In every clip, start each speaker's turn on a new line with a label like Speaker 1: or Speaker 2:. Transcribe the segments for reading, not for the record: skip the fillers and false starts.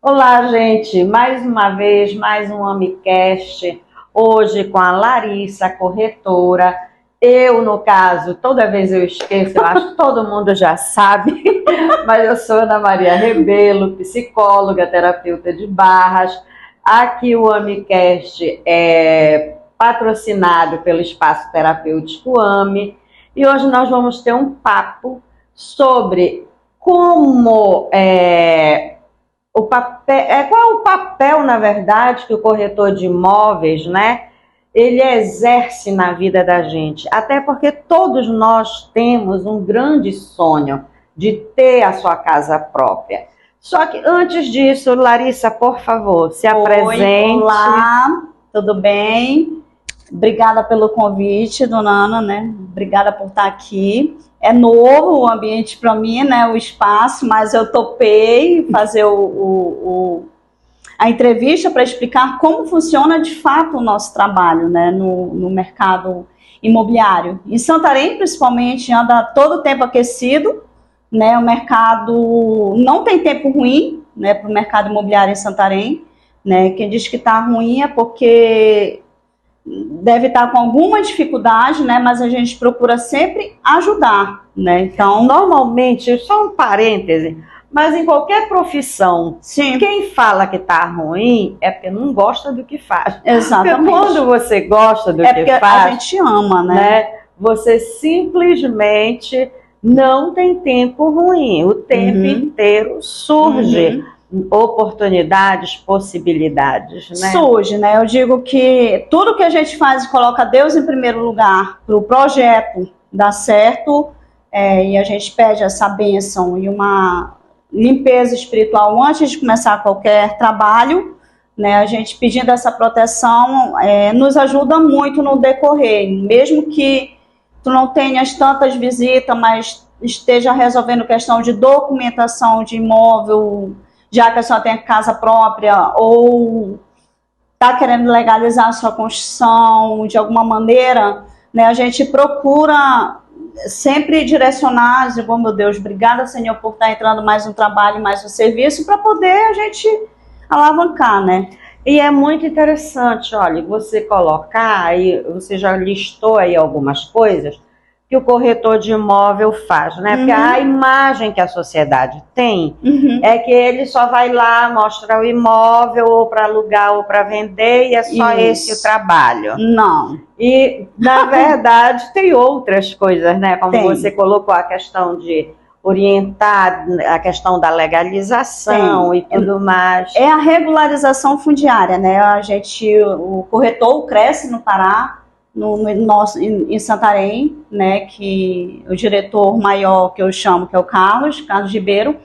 Speaker 1: Olá, gente. Mais uma vez, mais um AmiCast. Hoje com a Larissa, corretora. Eu, no caso, toda vez eu esqueço, eu acho que todo mundo já sabe, mas eu sou Ana Maria Rebelo, psicóloga, terapeuta de barras. Aqui o AmiCast é patrocinado pelo Espaço Terapêutico AMI. E hoje nós vamos ter um papo sobre como o papel, qual é o papel, na verdade, que o corretor de imóveis, né, ele exerce na vida da gente. Até porque todos nós temos um grande sonho de ter a sua casa própria. Só que antes disso, Larissa, por favor, se apresente.
Speaker 2: Olá, tudo bem? Obrigada pelo convite, dona Ana, né? Obrigada por estar aqui. É novo o ambiente para mim, né? O espaço, mas eu topei fazer a entrevista para explicar como funciona de fato o nosso trabalho, né? No mercado imobiliário. Em Santarém, principalmente, anda todo o tempo aquecido, né? O mercado não tem tempo ruim, né? Para o mercado imobiliário em Santarém, né? Quem diz que está ruim é porque deve estar com alguma dificuldade, né? Mas a gente procura sempre ajudar, né?
Speaker 1: Então, normalmente, só um parêntese, mas em qualquer profissão,
Speaker 2: sim,
Speaker 1: quem fala que está ruim é porque não gosta do que faz.
Speaker 2: Exatamente.
Speaker 1: Porque quando você gosta do que faz,
Speaker 2: a gente ama, né?
Speaker 1: Você simplesmente não tem tempo ruim. O tempo inteiro surge oportunidades, possibilidades, né?
Speaker 2: Surge, né? Eu digo que tudo que a gente faz e coloca Deus em primeiro lugar para o projeto dar certo, e a gente pede essa bênção e uma limpeza espiritual antes de começar qualquer trabalho, né? A gente pedindo essa proteção nos ajuda muito no decorrer, mesmo que tu não tenhas tantas visitas, mas esteja resolvendo questão de documentação de imóvel, já que a senhora tem casa própria, ou está querendo legalizar a sua construção de alguma maneira, né? A gente procura sempre direcionar, digo, oh, meu Deus, obrigada, Senhor, por estar entrando mais um trabalho, mais um serviço, para poder a gente alavancar, né?
Speaker 1: E é muito interessante, olha, você colocar aí, você já listou aí algumas coisas que o corretor de imóvel faz, né? Porque a imagem que a sociedade tem é que ele só vai lá, mostra o imóvel ou para alugar ou para vender e é só esse o trabalho.
Speaker 2: Não.
Speaker 1: E, na verdade, tem outras coisas, né? Como você colocou a questão de orientar a questão da legalização e tudo mais.
Speaker 2: É a regularização fundiária, né? O corretor cresce no Pará, em Santarém, né, que o diretor maior que eu chamo, que é o Carlos Ribeiro,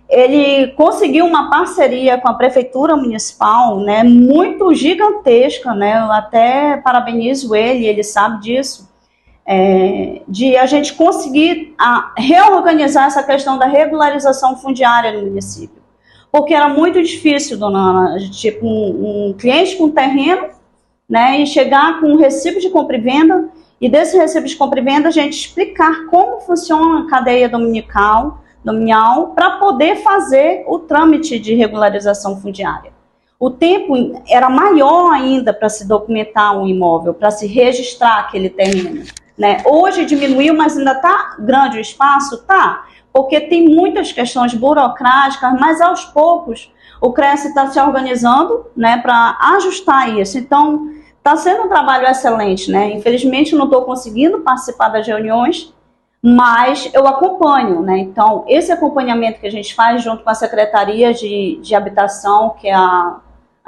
Speaker 2: ele conseguiu uma parceria com a prefeitura municipal, né, muito gigantesca, né, eu até parabenizo ele sabe disso, de a gente conseguir reorganizar essa questão da regularização fundiária no município, porque era muito difícil, dona Ana, tipo um cliente com terreno, né, e chegar com um recibo de compra e venda, e desse recibo de compra e venda a gente explicar como funciona a cadeia dominial, para poder fazer o trâmite de regularização fundiária. O tempo era maior ainda para se documentar um imóvel, para se registrar aquele terreno, né? Hoje diminuiu, mas ainda está grande o espaço? Tá, porque tem muitas questões burocráticas, mas aos poucos o CRES está se organizando, né, para ajustar isso. Então, está sendo um trabalho excelente, né? Infelizmente, eu não estou conseguindo participar das reuniões, mas eu acompanho, né? Então, esse acompanhamento que a gente faz junto com a Secretaria de Habitação, que é a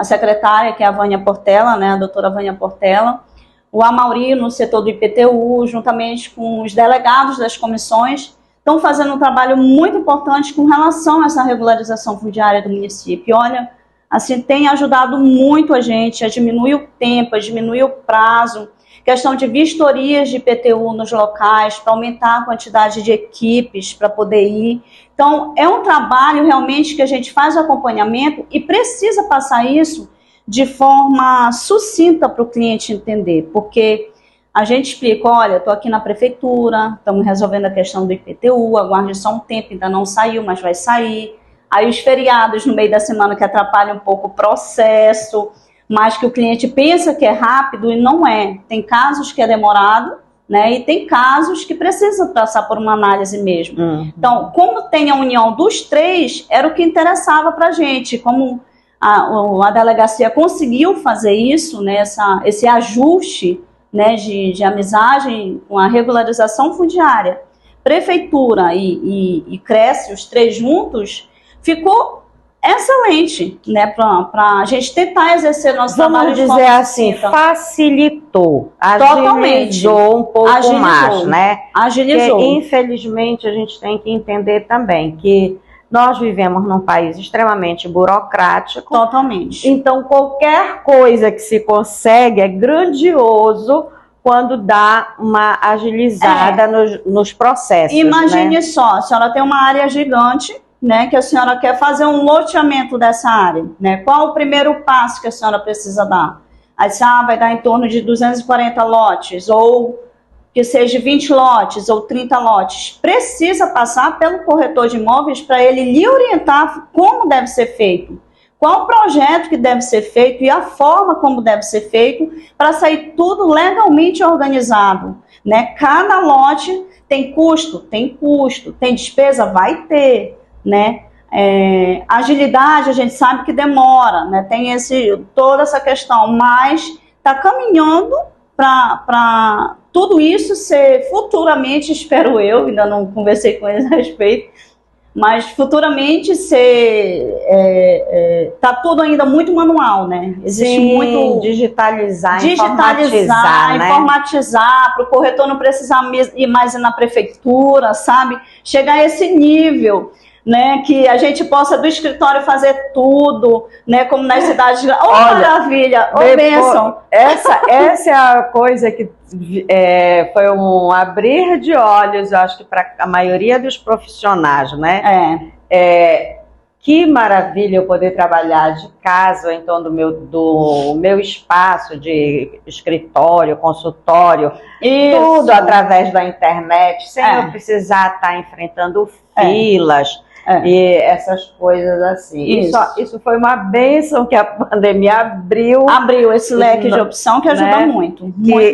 Speaker 2: secretária, que é a Vânia Portela, né? A doutora Vânia Portela, o Amauri no setor do IPTU, juntamente com os delegados das comissões, estão fazendo um trabalho muito importante com relação a essa regularização fundiária do município. E olha, assim, tem ajudado muito a gente a diminuir o tempo, a diminuir o prazo, questão de vistorias de IPTU nos locais, para aumentar a quantidade de equipes para poder ir. Então, é um trabalho realmente que a gente faz o acompanhamento e precisa passar isso de forma sucinta para o cliente entender, porque a gente explica, olha, estou aqui na prefeitura, estamos resolvendo a questão do IPTU, aguarde só um tempo, ainda não saiu, mas vai sair. aí os feriados no meio da semana que atrapalham um pouco o processo, mas que o cliente pensa que é rápido e não é. Tem casos que é demorado, né? E tem casos que precisam passar por uma análise mesmo. Então, como tem a união dos três, era o que interessava para a gente, como a delegacia conseguiu fazer isso, né? Esse ajuste, né, de amizade com a regularização fundiária, prefeitura e Cresce, os três juntos, ficou excelente, né, para a gente tentar exercer nosso trabalho de forma
Speaker 1: dizer assim, facilitou, agilizou um pouco mais, né?
Speaker 2: Agilizou.
Speaker 1: Porque, infelizmente, a gente tem que entender também que nós vivemos num país extremamente burocrático.
Speaker 2: Totalmente.
Speaker 1: Então, qualquer coisa que se consegue é grandioso quando dá uma agilizada nos processos.
Speaker 2: Imagine,
Speaker 1: né?
Speaker 2: só, a senhora tem uma área gigante, né, que a senhora quer fazer um loteamento dessa área, né? Qual o primeiro passo que a senhora precisa dar? Aí vai dar em torno de 240 lotes, ou que seja 20 lotes ou 30 lotes. Precisa passar pelo corretor de imóveis para ele lhe orientar como deve ser feito, qual o projeto que deve ser feito e a forma como deve ser feito para sair tudo legalmente organizado, né? Cada lote tem custo, tem despesa, vai ter, né? Agilidade a gente sabe que demora, né? Tem toda essa questão, mas está caminhando para tudo isso ser futuramente, espero eu, ainda não conversei com eles a respeito, mas futuramente tá tudo ainda muito manual, né? Existe muito
Speaker 1: digitalizar, informatizar,
Speaker 2: para o corretor não precisar ir mais na prefeitura, sabe? Chegar a esse nível, né, que a gente possa do escritório fazer tudo, né, como nas cidades. Maravilha, bênção.
Speaker 1: Essa é a coisa que foi um abrir de olhos, eu acho que para a maioria dos profissionais, né? Que maravilha eu poder trabalhar de casa, ou então do meu espaço de escritório, consultório, tudo através da internet, sem eu precisar estar enfrentando filas. E essas coisas assim. Isso foi uma bênção que a pandemia abriu
Speaker 2: esse leque de opção que ajuda muito.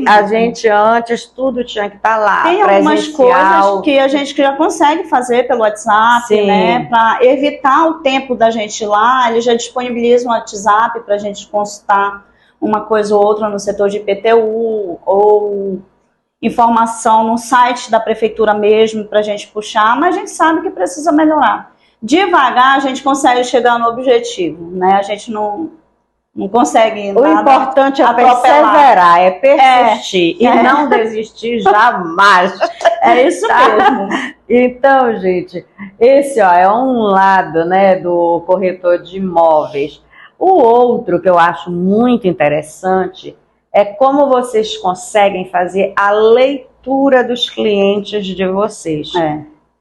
Speaker 1: A gente antes tudo tinha que estar lá.
Speaker 2: Tem algumas coisas que a gente já consegue fazer pelo WhatsApp, né? Para evitar o tempo da gente ir lá, ele já disponibiliza um WhatsApp para a gente consultar uma coisa ou outra no setor de IPTU ou informação no site da prefeitura mesmo para a gente puxar, mas a gente sabe que precisa melhorar. Devagar a gente consegue chegar no objetivo, né? A gente não consegue nada.
Speaker 1: O importante é perseverar, é persistir e não desistir jamais.
Speaker 2: É isso mesmo.
Speaker 1: Então, gente, esse é um lado, né, do corretor de imóveis. O outro que eu acho muito interessante é como vocês conseguem fazer a leitura dos clientes de vocês,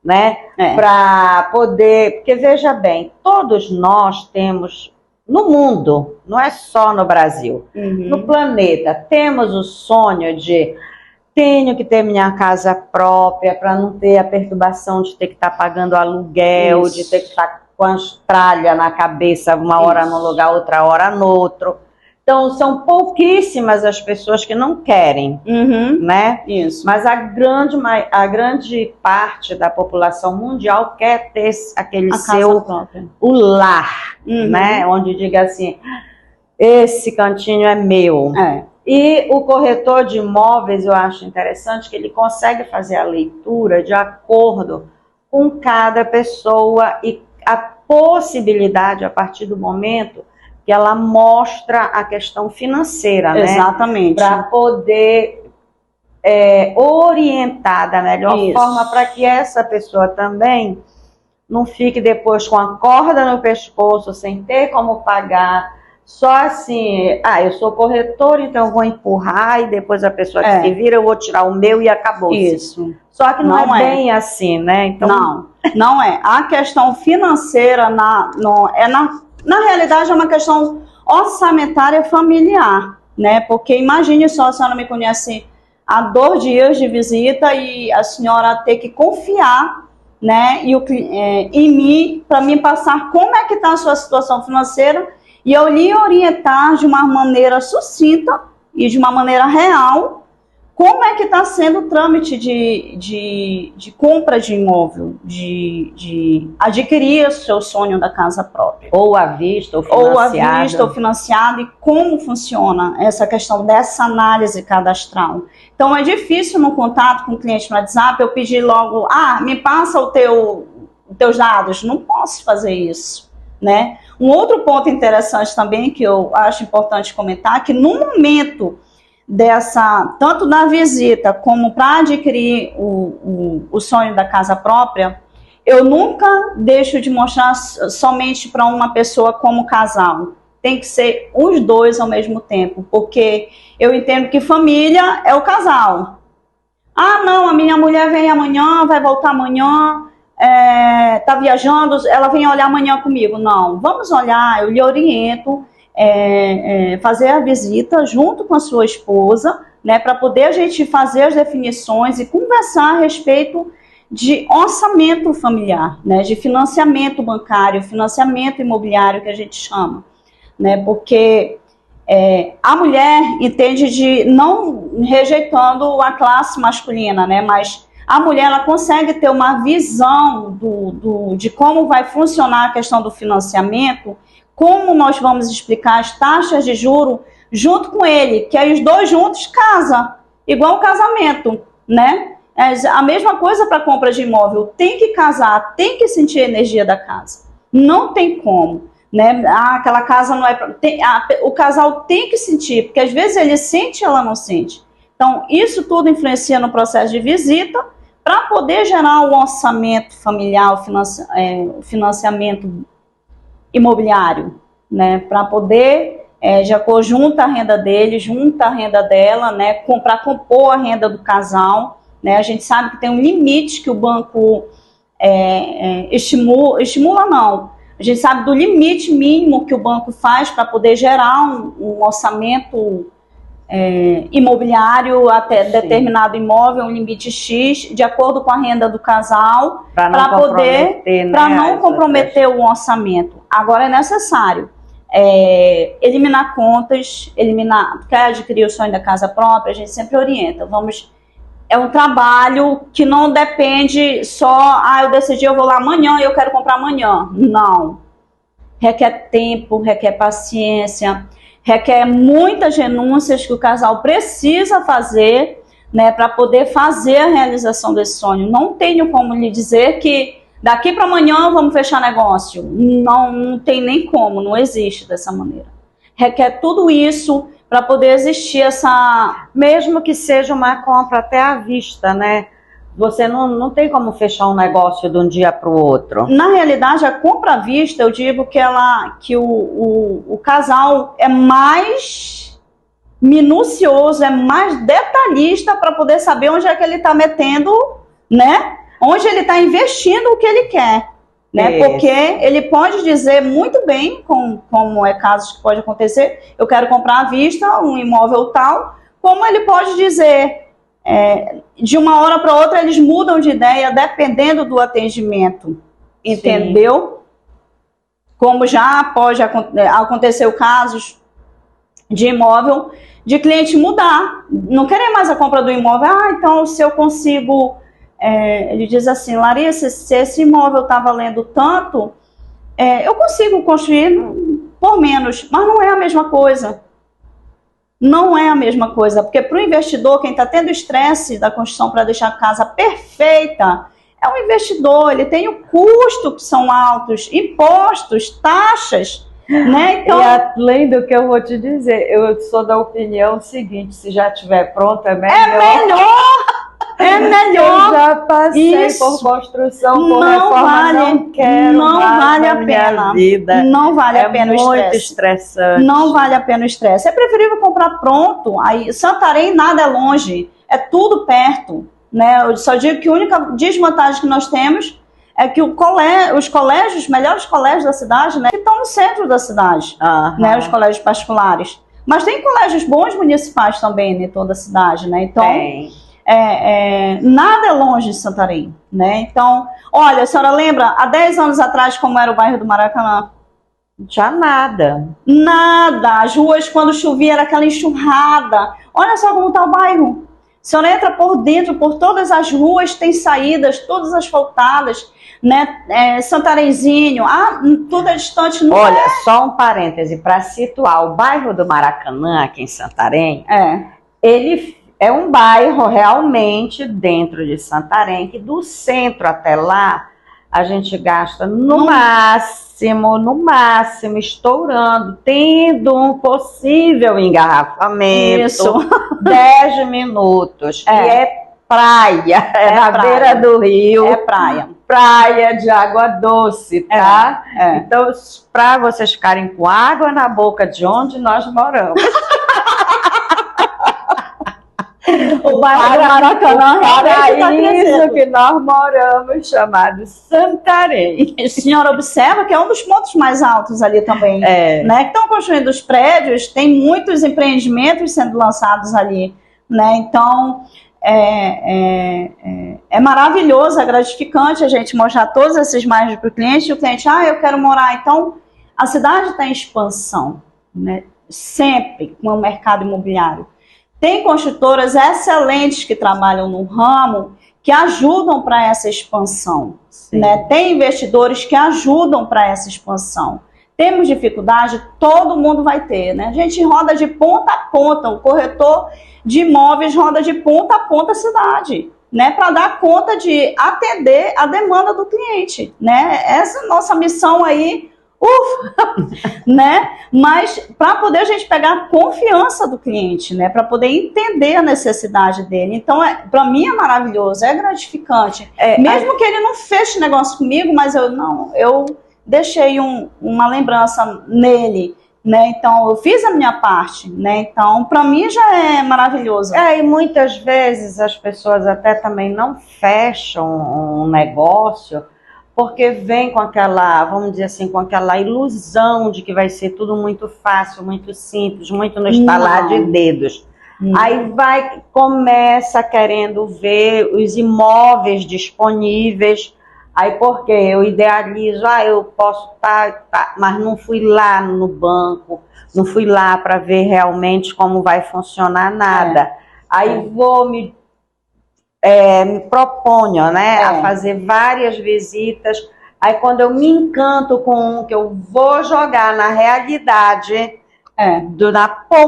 Speaker 1: né? Para poder, porque veja bem, todos nós temos no mundo, não é só no Brasil, no planeta, temos o sonho de tenho que ter minha casa própria para não ter a perturbação de ter que estar pagando aluguel, de ter que estar com as tralhas na cabeça, uma hora num lugar, outra hora no outro. Então, são pouquíssimas as pessoas que não querem, né?
Speaker 2: Isso.
Speaker 1: Mas a grande parte da população mundial quer ter aquele o lar, né? Onde diga assim, esse cantinho é meu. E o corretor de imóveis, eu acho interessante que ele consegue fazer a leitura de acordo com cada pessoa e a possibilidade, a partir do momento que ela mostra a questão financeira, né?
Speaker 2: Exatamente.
Speaker 1: Para poder orientar da melhor forma para que essa pessoa também não fique depois com a corda no pescoço, sem ter como pagar, só assim, eu sou corretor, então eu vou empurrar e depois a pessoa que se vira, eu vou tirar o meu e acabou.
Speaker 2: Isso.
Speaker 1: Só que não é bem assim, né?
Speaker 2: Então, não é. A questão financeira, na realidade, é uma questão orçamentária familiar, né? Porque imagine só, a senhora me conhece há 2 dias de visita e a senhora ter que confiar né, em mim, para me passar como é que está a sua situação financeira, e eu lhe orientar de uma maneira sucinta e de uma maneira real como é que está sendo o trâmite de compra de imóvel, de adquirir o seu sonho da casa própria.
Speaker 1: Ou à vista, ou financiado.
Speaker 2: Ou à vista, ou financiado, e como funciona essa questão dessa análise cadastral. Então, é difícil no contato com o cliente no WhatsApp eu pedir logo, me passa os teus dados. Não posso fazer isso, né? Um outro ponto interessante também que eu acho importante comentar, que no momento tanto da visita como para adquirir o sonho da casa própria, eu nunca deixo de mostrar somente para uma pessoa como casal. Tem que ser os dois ao mesmo tempo, porque eu entendo que família é o casal. Não, a minha mulher vem amanhã, vai voltar amanhã, tá viajando, ela vem olhar amanhã comigo. Não, vamos olhar, eu lhe oriento, fazer a visita junto com a sua esposa, né, para poder a gente fazer as definições e conversar a respeito de orçamento familiar, né, de financiamento bancário, financiamento imobiliário que a gente chama, né, porque a mulher entende de não rejeitando a classe masculina, né, mas a mulher ela consegue ter uma visão de como vai funcionar a questão do financiamento, como nós vamos explicar as taxas de juro junto com ele, que aí os dois juntos casam, igual o casamento, né? A mesma coisa para compra de imóvel, tem que casar, tem que sentir a energia da casa, não tem como, né? Aquela casa não é... o casal tem que sentir, porque às vezes ele sente e ela não sente. Então, isso tudo influencia no processo de visita, para poder gerar um orçamento familiar, o financiamento imobiliário, né, para poder, já junta a renda dele, junta a renda dela, né, para compor a renda do casal, né, a gente sabe que tem um limite que o banco estimula não, a gente sabe do limite mínimo que o banco faz para poder gerar um orçamento imobiliário até Sim. determinado imóvel, um limite X, de acordo com a renda do casal, para poder, para não comprometer o orçamento. Agora é necessário eliminar contas, quer adquirir o sonho da casa própria, a gente sempre orienta, é um trabalho que não depende só, eu decidi, eu vou lá amanhã e eu quero comprar amanhã. Não. Requer tempo, requer paciência, requer muitas renúncias que o casal precisa fazer, né, para poder fazer a realização desse sonho. Não tenho como lhe dizer que daqui para amanhã vamos fechar negócio. Não tem nem como, não existe dessa maneira. Requer tudo isso para poder existir essa...
Speaker 1: Mesmo que seja uma compra até à vista, né? Você não tem como fechar um negócio de um dia para o outro.
Speaker 2: Na realidade, a compra à vista, eu digo que o casal é mais minucioso, é mais detalhista para poder saber onde é que ele está metendo, né? Onde ele está investindo o que ele quer. Né? Porque ele pode dizer muito bem, como é casos que pode acontecer, eu quero comprar à vista um imóvel tal, como ele pode dizer... de uma hora para outra eles mudam de ideia dependendo do atendimento, entendeu? Sim. Como já pode acontecer casos de imóvel, de cliente mudar, não querer mais a compra do imóvel, então se eu consigo, ele diz assim, Larissa, se esse imóvel está valendo tanto, eu consigo construir por menos, mas não é a mesma coisa. Não é a mesma coisa, porque para o investidor, quem está tendo estresse da construção para deixar a casa perfeita, é o investidor, ele tem o custo que são altos, impostos, taxas, né?
Speaker 1: Então, e além do que eu vou te dizer, eu sou da opinião seguinte, se já estiver pronto, é melhor.
Speaker 2: É melhor.
Speaker 1: Eu já passei por construção, por reforma, não quero mais na minha vida.
Speaker 2: Não vale a pena o estresse.
Speaker 1: É muito estressante.
Speaker 2: Não vale a pena o estresse. É preferível comprar pronto. Aí, Santarém nada é longe, é tudo perto. Né? Eu só digo que a única desvantagem que nós temos é que os colégios, os melhores colégios da cidade, né, que estão no centro da cidade, né, os colégios particulares. Mas tem colégios bons municipais também em toda a cidade, né? Então, nada é longe de Santarém, né? Então, olha, a senhora lembra, há 10 anos atrás, como era o bairro do Maracanã?
Speaker 1: Não tinha nada.
Speaker 2: Nada. As ruas, quando chovia, era aquela enxurrada. Olha só como está o bairro. A senhora entra por dentro, por todas as ruas, tem saídas, todas asfaltadas, né? Santarenzinho, tudo é distante. Não
Speaker 1: Olha, só um parêntese, para situar, o bairro do Maracanã, aqui em Santarém, ele é um bairro realmente dentro de Santarém, que do centro até lá, a gente gasta no máximo, estourando, tendo um possível engarrafamento,
Speaker 2: Isso.
Speaker 1: 10 minutos, que é praia, na
Speaker 2: praia.
Speaker 1: beira do rio.
Speaker 2: É praia.
Speaker 1: Praia de água doce, tá? Então, para vocês ficarem com água na boca de onde nós moramos.
Speaker 2: O bairro do Maracanã
Speaker 1: é isso que nós moramos, chamado Santarém.
Speaker 2: A senhora observa que é um dos pontos mais altos ali também, né? Que estão construindo os prédios, tem muitos empreendimentos sendo lançados ali, né? Então, é maravilhoso, é gratificante a gente mostrar todos esses bairros para o cliente, e o cliente, eu quero morar. Então, a cidade está em expansão, né? Sempre com o mercado imobiliário. Tem construtoras excelentes que trabalham no ramo, que ajudam para essa expansão, né? Tem investidores que ajudam para essa expansão. Temos dificuldade, todo mundo vai ter, né? A gente roda de ponta a ponta, o corretor de imóveis roda de ponta a ponta a cidade, né? Para dar conta de atender a demanda do cliente, né? Essa é a nossa missão aí, né? Mas para poder a gente pegar a confiança do cliente, né? Para poder entender a necessidade dele. Então, para mim é maravilhoso, é gratificante. Mesmo que ele não feche negócio comigo, mas eu deixei uma lembrança nele, né? Então, eu fiz a minha parte, né? Então, para mim já é maravilhoso.
Speaker 1: E muitas vezes as pessoas até também não fecham um negócio porque vem com aquela, vamos dizer assim, com aquela ilusão de que vai ser tudo muito fácil, muito simples, muito no estalar de dedos. Aí começa querendo ver os imóveis disponíveis. Aí porque eu idealizo, eu posso mas não fui lá no banco, não fui lá para ver realmente como vai funcionar nada. Aí vou me proponho, né, a fazer várias visitas. Aí quando eu me encanto com um que eu vou jogar na realidade,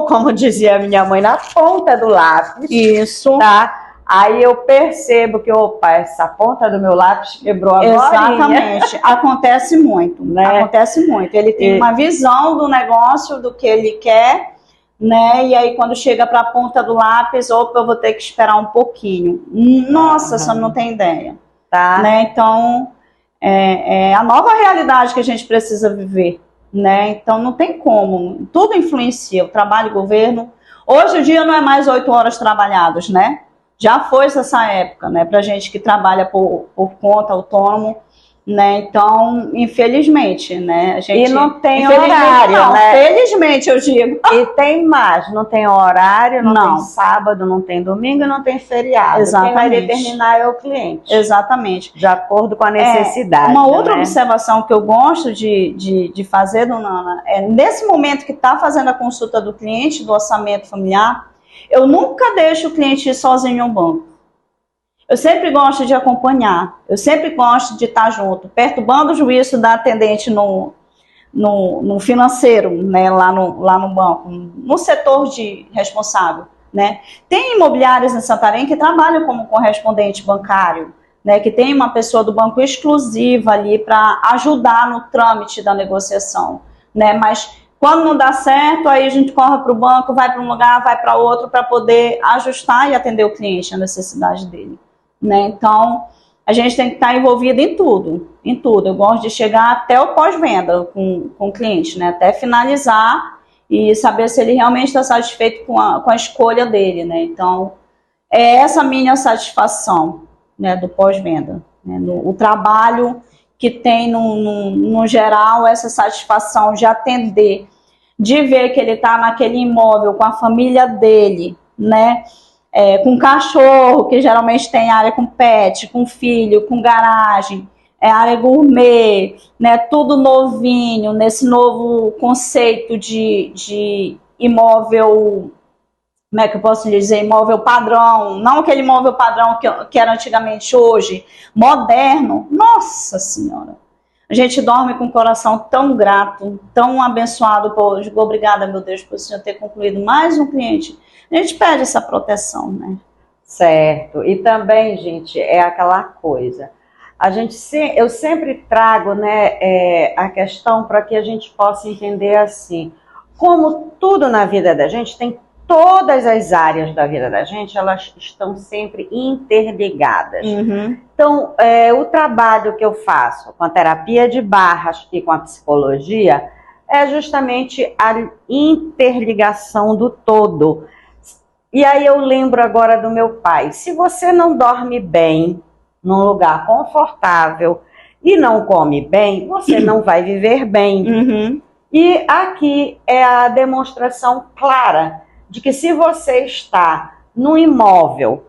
Speaker 1: como dizia a minha mãe, na ponta do lápis.
Speaker 2: Isso.
Speaker 1: Tá? Aí eu percebo que, essa ponta do meu lápis quebrou agora.
Speaker 2: Exatamente. Acontece muito, né? Acontece muito. Ele tem uma visão do negócio, do que ele quer, né? E aí quando chega para a ponta do lápis, eu vou ter que esperar um pouquinho. Nossa, você não tem ideia.
Speaker 1: Tá.
Speaker 2: Né? Então, é a nova realidade que a gente precisa viver, né? Então não tem como. Tudo influencia. O trabalho e o governo. Hoje o dia não é mais 8 horas trabalhadas, né? Já foi essa época, né? Pra gente que trabalha por conta, autônomo, né? Então, infelizmente, né? A gente,
Speaker 1: e não tem horário, né?
Speaker 2: Felizmente, eu digo.
Speaker 1: E tem mais, não tem horário, não tem sábado, não tem domingo, não tem feriado.
Speaker 2: Exatamente.
Speaker 1: Quem vai determinar é o cliente.
Speaker 2: Exatamente.
Speaker 1: De acordo com a necessidade.
Speaker 2: Uma outra observação que eu gosto de fazer, dona Ana, nesse momento que está fazendo a consulta do cliente, do orçamento familiar, eu nunca deixo o cliente ir sozinho em um banco. Eu sempre gosto de acompanhar, eu sempre gosto de estar junto, perturbando o juízo da atendente no financeiro, né, lá no banco, no setor de responsável, né. Tem imobiliárias em Santarém que trabalham como correspondente bancário, né, que tem uma pessoa do banco exclusiva ali para ajudar no trâmite da negociação, né, mas quando não dá certo, aí a gente corre para o banco, vai para um lugar, vai para outro, para poder ajustar e atender o cliente, a necessidade dele, né? Então, a gente tem que estar envolvido em tudo, em tudo. Eu gosto de chegar até o pós-venda com o cliente, né? Até finalizar e saber se ele realmente está satisfeito com a escolha dele, né? Então, é essa minha satisfação, né, do pós-venda, né? O trabalho que tem, no geral, essa satisfação de atender, de ver que ele está naquele imóvel com a família dele, né? com cachorro, que geralmente tem área com pet, com filho, com garagem, área gourmet, né, tudo novinho, nesse novo conceito de imóvel, como é que eu posso dizer, imóvel padrão, não aquele imóvel padrão que era antigamente, hoje, moderno. Nossa Senhora! A gente dorme com o coração tão grato, tão abençoado. Obrigada, meu Deus, por o Senhor ter concluído mais um cliente. A gente pede essa proteção, né?
Speaker 1: Certo. E também, gente, é aquela coisa. Eu sempre trago, né, a questão para que a gente possa entender assim, como tudo na vida da gente tem. Todas as áreas da vida da gente, elas estão sempre interligadas.
Speaker 2: Uhum.
Speaker 1: Então, o trabalho que eu faço com a terapia de barras e com a psicologia é justamente a interligação do todo. E aí eu lembro agora do meu pai. Se você não dorme bem, num lugar confortável, e não come bem, você não vai viver bem.
Speaker 2: Uhum.
Speaker 1: E aqui é a demonstração clara de que se você está num imóvel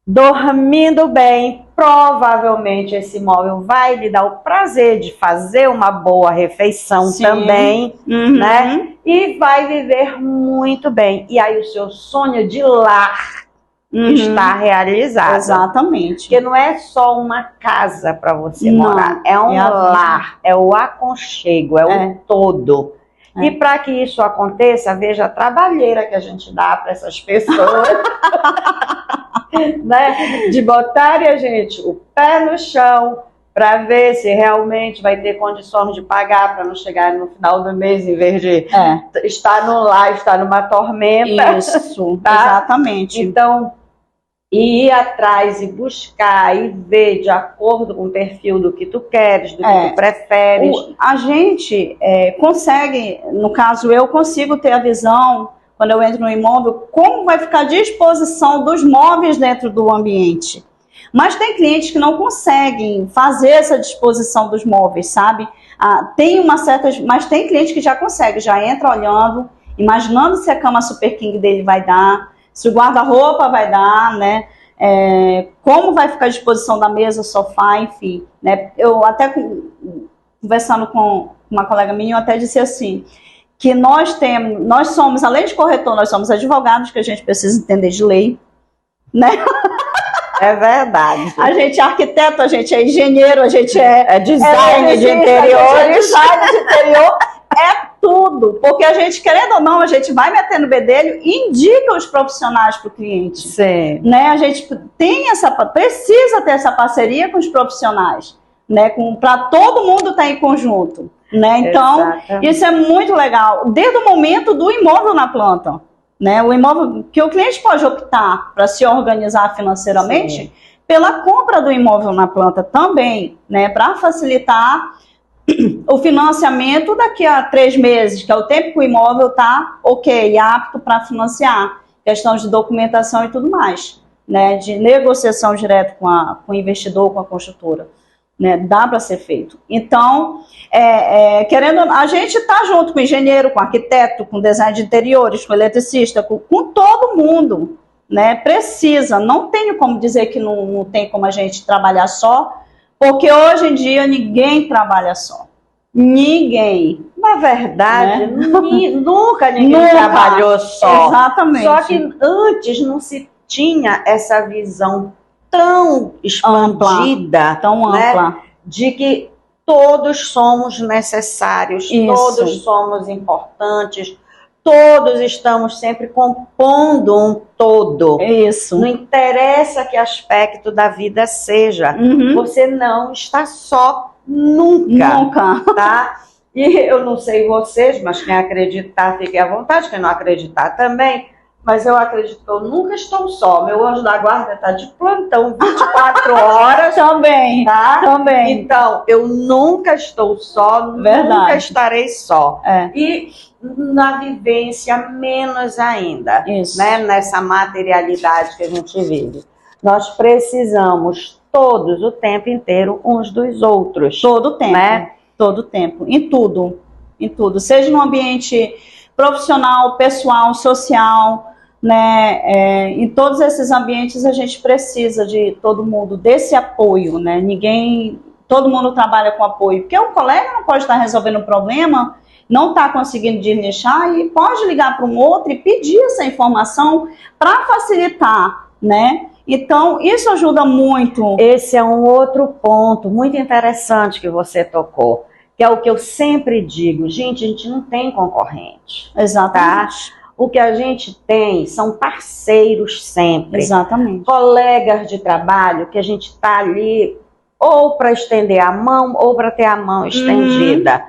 Speaker 1: dormindo bem, provavelmente esse imóvel vai lhe dar o prazer de fazer uma boa refeição. Sim. Também,
Speaker 2: uhum.
Speaker 1: Né? E vai viver muito bem. E aí o seu sonho de lar está realizado.
Speaker 2: Exatamente.
Speaker 1: Porque não é só uma casa para você morar, é um lar, é o aconchego, é o todo. E para que isso aconteça, veja a trabalheira que a gente dá para essas pessoas, né? De botarem a gente o pé no chão para ver se realmente vai ter condições de pagar para não chegar no final do mês em vez de estar no lar, estar numa tormenta.
Speaker 2: Isso,
Speaker 1: tá?
Speaker 2: Exatamente.
Speaker 1: Então, ir atrás e buscar e ver de acordo com o perfil do que tu queres, do que tu preferes.
Speaker 2: A gente consegue, no caso eu consigo ter a visão, quando eu entro no imóvel, como vai ficar a disposição dos móveis dentro do ambiente. Mas tem clientes que não conseguem fazer essa disposição dos móveis, sabe? Mas tem cliente que já consegue, já entra olhando, imaginando se a cama Super King dele vai dar, se o guarda-roupa vai dar, né? Como vai ficar a disposição da mesa, sofá, enfim. Né? Eu até conversando com uma colega minha, eu até disse assim, que nós somos, além de corretor, nós somos advogados, que a gente precisa entender de lei, né?
Speaker 1: É verdade.
Speaker 2: A gente é arquiteto, a gente é engenheiro, a gente é
Speaker 1: design de interiores.
Speaker 2: Design de interior. Tudo, porque a gente, querendo ou não, a gente vai metendo o bedelho e indica os profissionais para o cliente.
Speaker 1: Sim.
Speaker 2: Né? A gente precisa ter essa parceria com os profissionais, né? Para todo mundo estar em conjunto. Né? Então, exatamente. Isso é muito legal, desde o momento do imóvel na planta. Né? O imóvel que o cliente pode optar para se organizar financeiramente. Sim. Pela compra do imóvel na planta também, né? Para facilitar o financiamento daqui a 3 meses, que é o tempo que o imóvel está apto para financiar, questão de documentação e tudo mais, né, de negociação direta com o investidor, com a construtora, né, dá para ser feito. Então, a gente está junto com o engenheiro, com o arquiteto, com o design de interiores, com o eletricista, com todo mundo, né, precisa, não tenho como dizer que não tem como a gente trabalhar só, porque hoje em dia ninguém trabalha só. Ninguém.
Speaker 1: Na verdade, né? Nunca ninguém trabalhou só.
Speaker 2: Exatamente.
Speaker 1: Só que antes não se tinha essa visão tão expandida,
Speaker 2: tão ampla,
Speaker 1: né? De que todos somos necessários,
Speaker 2: isso.
Speaker 1: Todos somos importantes, todos estamos sempre compondo um todo.
Speaker 2: Isso.
Speaker 1: Não interessa que aspecto da vida seja, você não está só nunca. Tá? E eu não sei vocês, mas quem acreditar, fique à vontade, quem não acreditar também, mas eu acredito que eu nunca estou só. Meu anjo da guarda está de plantão 24 horas.
Speaker 2: Também,
Speaker 1: tá?
Speaker 2: Também.
Speaker 1: Então, eu nunca estou só,
Speaker 2: verdade.
Speaker 1: Nunca estarei só. E na vivência, menos ainda.
Speaker 2: Isso.
Speaker 1: Né? Nessa materialidade que a gente vive. Nós precisamos todos, o tempo inteiro, uns dos outros.
Speaker 2: Todo o tempo.
Speaker 1: Né?
Speaker 2: Todo o tempo. Em tudo. Seja no ambiente profissional, pessoal, social, né? Em todos esses ambientes a gente precisa de todo mundo, desse apoio, né? Todo mundo trabalha com apoio, porque o colega não pode estar resolvendo um problema, não está conseguindo desleixar e pode ligar para um outro e pedir essa informação para facilitar, né? Então, isso ajuda muito.
Speaker 1: Esse é um outro ponto muito interessante que você tocou, que é o que eu sempre digo, gente, a gente não tem concorrente.
Speaker 2: Exatamente.
Speaker 1: Tá? O que a gente tem são parceiros sempre.
Speaker 2: Exatamente.
Speaker 1: Colegas de trabalho que a gente está ali ou para estender a mão ou para ter a mão estendida.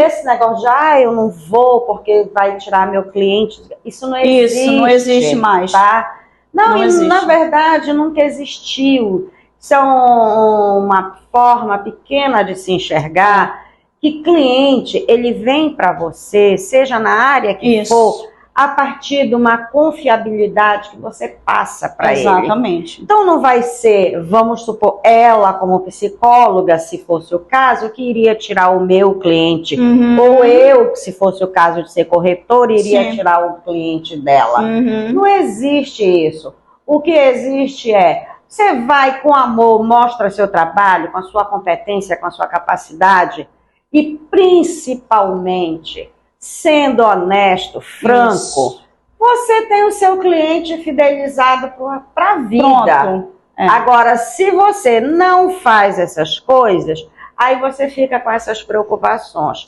Speaker 1: Esse negócio de, eu não vou porque vai tirar meu cliente, isso não existe.
Speaker 2: Isso não existe mais.
Speaker 1: Tá? Não existe. Na verdade, nunca existiu. Isso é uma forma pequena de se enxergar que cliente, ele vem para você, seja na área que for, a partir de uma confiabilidade que você passa para ele.
Speaker 2: Exatamente.
Speaker 1: Então não vai ser, vamos supor, ela como psicóloga, se fosse o caso, que iria tirar o meu cliente. Ou eu, se fosse o caso de ser corretora, iria tirar o cliente dela. Não existe isso. O que existe é, você vai com amor, mostra seu trabalho, com a sua competência, com a sua capacidade e principalmente sendo honesto, franco, você tem o seu cliente fidelizado para a vida. Agora, se você não faz essas coisas, aí você fica com essas preocupações.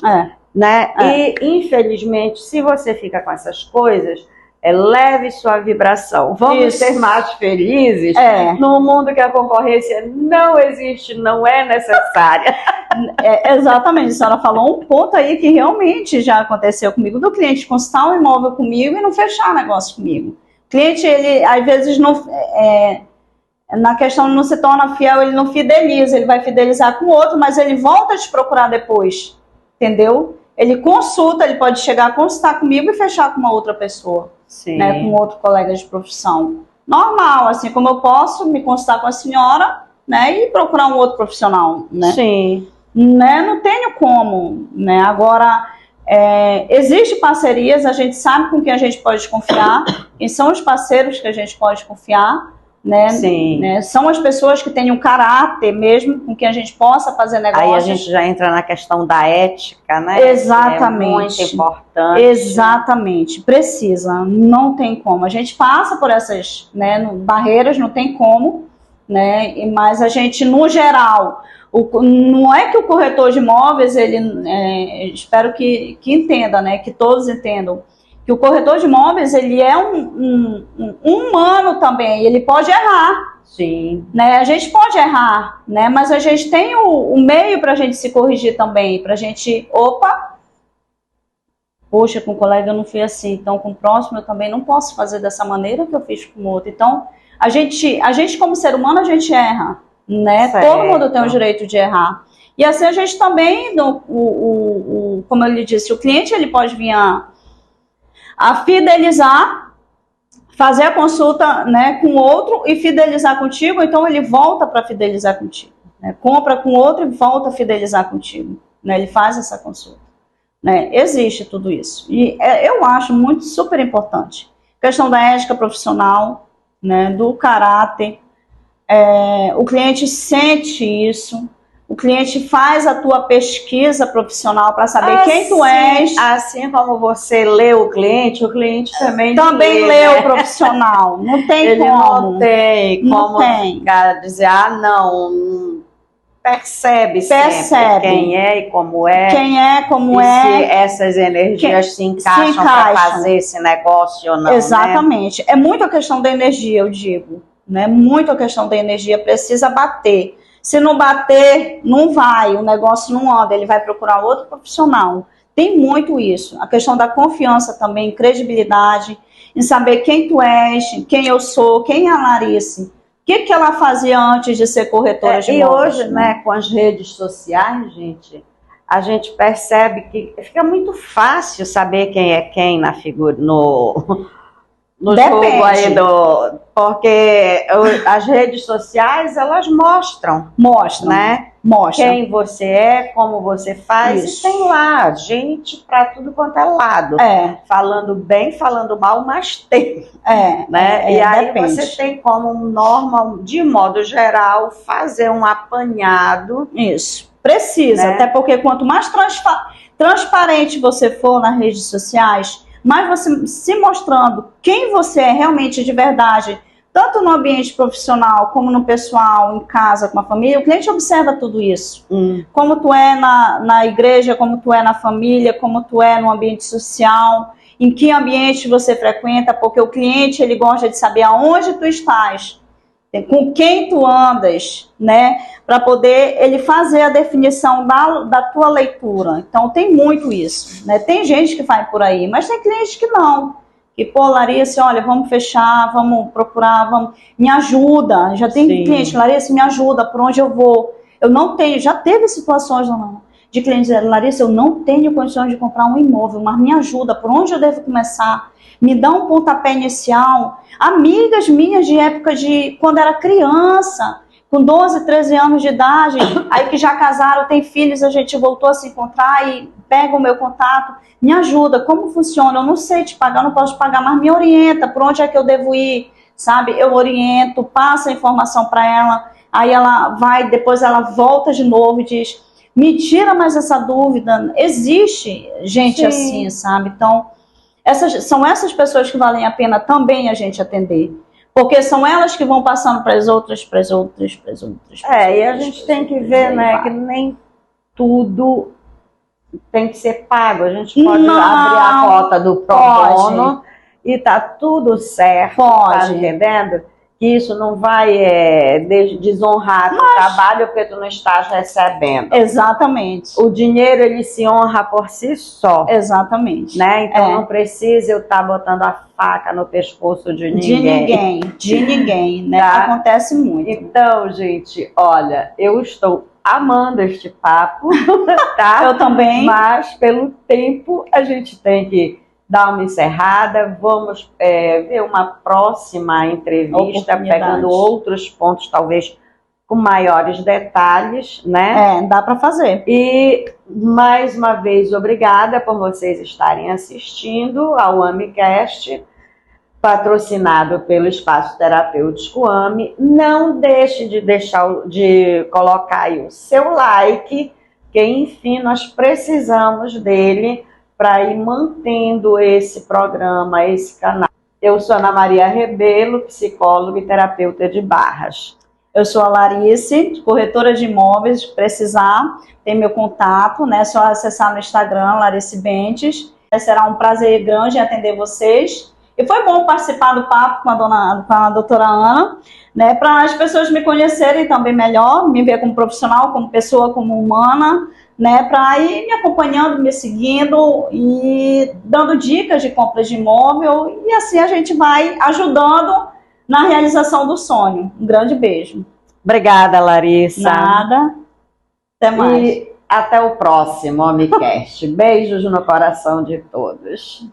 Speaker 1: Né? E, infelizmente, se você fica com essas coisas, eleve sua vibração. Vamos ser mais felizes num mundo que a concorrência não existe, não é necessária.
Speaker 2: Exatamente, a senhora falou um ponto aí que realmente já aconteceu comigo, do cliente consultar um imóvel comigo e não fechar negócio comigo. O cliente, ele às vezes não, na questão não se torna fiel, ele não fideliza, ele vai fidelizar com o outro, mas ele volta a te procurar depois, entendeu? Ele consulta, ele pode chegar a consultar comigo e fechar com uma outra pessoa, né, com outro colega de profissão. Normal, assim como eu posso me consultar com a senhora, né, e procurar um outro profissional, né?
Speaker 1: Sim.
Speaker 2: Né, não tenho como, né? Agora, existe parcerias, a gente sabe com quem a gente pode confiar, quem são os parceiros que a gente pode confiar, né?
Speaker 1: Sim.
Speaker 2: Né? São as pessoas que têm um caráter mesmo, com quem a gente possa fazer negócios.
Speaker 1: Aí a gente já entra na questão da ética, né?
Speaker 2: Exatamente.
Speaker 1: É muito importante.
Speaker 2: Exatamente, precisa, não tem como. A gente passa por essas, né, barreiras, não tem como, né? Mas a gente, no geral, não é que o corretor de imóveis, ele, espero que entenda, né? Que todos entendam. Que o corretor de imóveis, ele é um humano também, ele pode errar.
Speaker 1: Sim.
Speaker 2: Né? A gente pode errar, né? Mas a gente tem o meio para a gente se corrigir também, para a gente, poxa, com o colega eu não fui assim, então com o próximo eu também não posso fazer dessa maneira que eu fiz com o outro. Então, a gente como ser humano, a gente erra, né?
Speaker 1: Certo.
Speaker 2: Todo mundo tem o direito de errar. E assim a gente também, como eu lhe disse, o cliente ele pode vir a fidelizar, fazer a consulta, né, com outro e fidelizar contigo, então ele volta para fidelizar contigo. Né? Compra com outro e volta a fidelizar contigo. Né? Ele faz essa consulta. Né? Existe tudo isso. E eu acho muito super importante. Questão da ética profissional, né, do caráter. O cliente sente isso. O cliente faz a tua pesquisa profissional para saber quem tu és.
Speaker 1: Assim como você lê o cliente também
Speaker 2: lê o profissional. Não tem
Speaker 1: ele
Speaker 2: como.
Speaker 1: Não tem como dizer, não. Percebe sempre quem é e como é.
Speaker 2: Quem é, como
Speaker 1: e
Speaker 2: é.
Speaker 1: Se essas energias se encaixam para fazer esse negócio ou não.
Speaker 2: Exatamente.
Speaker 1: Né?
Speaker 2: É muito a questão da energia, eu digo. Né? Muito a questão da energia. Precisa bater. Se não bater, não vai, o negócio não anda, ele vai procurar outro profissional. Tem muito isso. A questão da confiança também, credibilidade, em saber quem tu és, quem eu sou, quem é a Larissa. O que ela fazia antes de ser corretora de imóveis?
Speaker 1: E hoje, né, com as redes sociais, a gente percebe que fica muito fácil saber quem é quem na figura, no jogo aí porque as redes sociais, elas mostram, né?
Speaker 2: Mostra.
Speaker 1: quem você é, como você faz,
Speaker 2: Isso.
Speaker 1: e tem lá gente para tudo quanto é lado. Falando bem, falando mal, mas tem. Né? E aí
Speaker 2: depende.
Speaker 1: você tem como norma, de modo geral, fazer um apanhado.
Speaker 2: Isso. Precisa,
Speaker 1: né?
Speaker 2: até porque quanto mais transparente você for nas redes sociais, mais você se mostrando quem você é realmente de verdade, tanto no ambiente profissional, como no pessoal, em casa, com a família, o cliente observa tudo isso. Como tu é na igreja, como tu é na família, como tu é no ambiente social, em que ambiente você frequenta, porque o cliente, ele gosta de saber aonde tu estás, com quem tu andas, né, para poder ele fazer a definição da tua leitura. Então, tem muito isso, né? Tem gente que vai por aí, mas tem cliente que não. Que, pô, Larissa, olha, vamos fechar, vamos procurar, me ajuda. Já tem cliente, Larissa, me ajuda, por onde eu vou? Eu não tenho, já teve situações de clientes dizendo, Larissa, eu não tenho condições de comprar um imóvel, mas me ajuda, por onde eu devo começar? Me dá um pontapé inicial. Amigas minhas de época de quando era criança, com 12, 13 anos de idade, aí que já casaram, tem filhos, a gente voltou a se encontrar e pega o meu contato, me ajuda, como funciona? Eu não sei te pagar, não posso te pagar, mas me orienta, por onde é que eu devo ir, sabe? Eu oriento, passo a informação para ela, aí ela vai, depois ela volta de novo e diz, me tira mais essa dúvida. Existe gente assim, sabe? Então, são essas pessoas que valem a pena também a gente atender. Porque são elas que vão passando para as outras, para as outras, para as outras.
Speaker 1: E a gente tem que ver, né, que nem tudo tem que ser pago. A gente pode abrir a cota do pro bono e tá tudo certo, tá entendendo? Que isso não vai desonrar o trabalho porque tu não estás recebendo.
Speaker 2: Exatamente.
Speaker 1: O dinheiro, ele se honra por si só.
Speaker 2: Exatamente.
Speaker 1: Né? Então não precisa eu estar botando a faca no pescoço de ninguém.
Speaker 2: De ninguém, né? Tá? Acontece muito.
Speaker 1: Então, gente, olha, eu estou amando este papo, tá?
Speaker 2: Eu também.
Speaker 1: Mas pelo tempo a gente tem que dar uma encerrada. Vamos ver uma próxima entrevista, pegando outros pontos, talvez com maiores detalhes, né?
Speaker 2: Dá para fazer.
Speaker 1: E, mais uma vez, obrigada por vocês estarem assistindo ao AmiCast, patrocinado pelo Espaço Terapêutico AMI. Não deixe de colocar aí o seu like, que, enfim, nós precisamos dele para ir mantendo esse programa, esse canal. Eu sou Ana Maria Rebelo, psicóloga e terapeuta de Barras.
Speaker 2: Eu sou a Larice, corretora de imóveis. Se precisar, tem meu contato, né? É só acessar no Instagram, Larice Bentes. Será um prazer grande atender vocês. E foi bom participar do papo com a doutora Ana, né? Para as pessoas me conhecerem também melhor, me ver como profissional, como pessoa, como humana, né, para ir me acompanhando, me seguindo e dando dicas de compras de imóvel, e assim a gente vai ajudando na realização do sonho. Um grande beijo.
Speaker 1: Obrigada, Larissa.
Speaker 2: Nada. Até mais.
Speaker 1: E até o próximo AmiCast. Beijos no coração de todos.